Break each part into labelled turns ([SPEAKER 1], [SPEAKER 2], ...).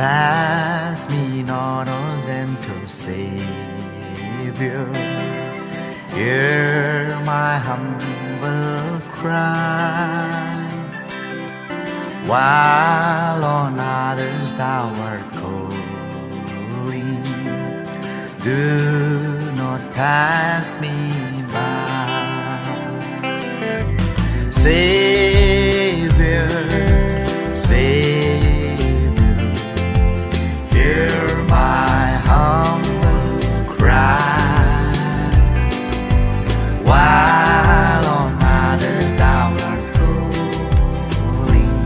[SPEAKER 1] pass me not, O gentle Savior. Hear my humble cry, while on others thou art calling. Do not pass me by. Savior, Savior, hear my humble cry, while on others thou art calling.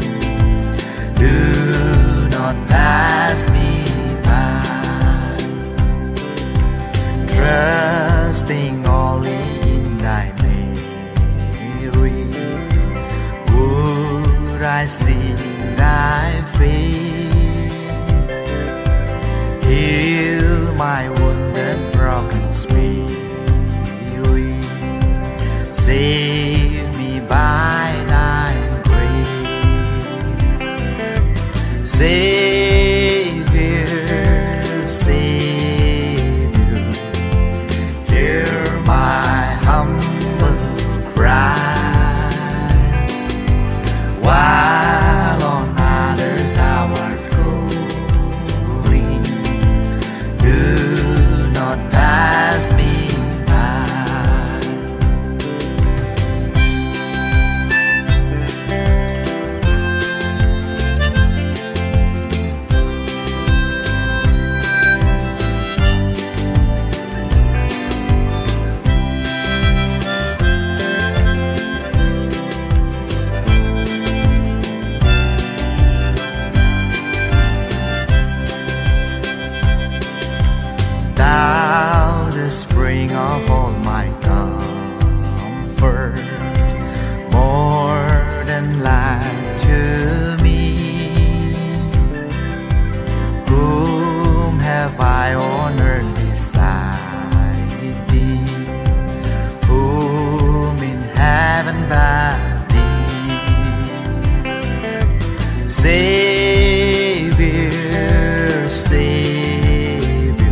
[SPEAKER 1] Do not pass me by. Trusting only in thy mercy, would I see thy face. Heal my wounded, broken spirit. Save me by thy grace. Savior, Savior, hear my humble cry, while on others thou art calling. Do not pass me by. Thou, the spring of all my comfort, more than life to me. Whom have I on earth beside thee? Whom in heaven but thee? Savior, Savior,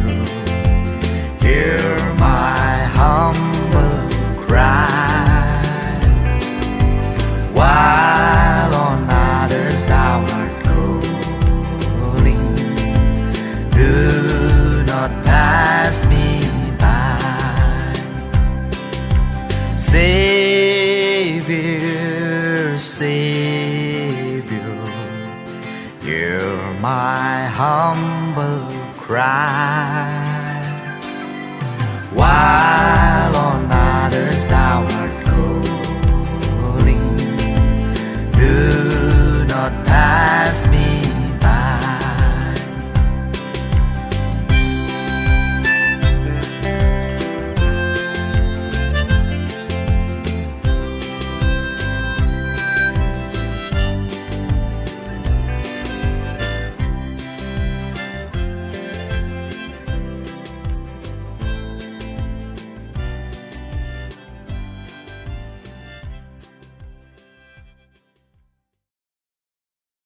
[SPEAKER 1] hear my humble cry, while on others thou art calling. Do not pass me by. Savior, Savior, hear my humble cry, why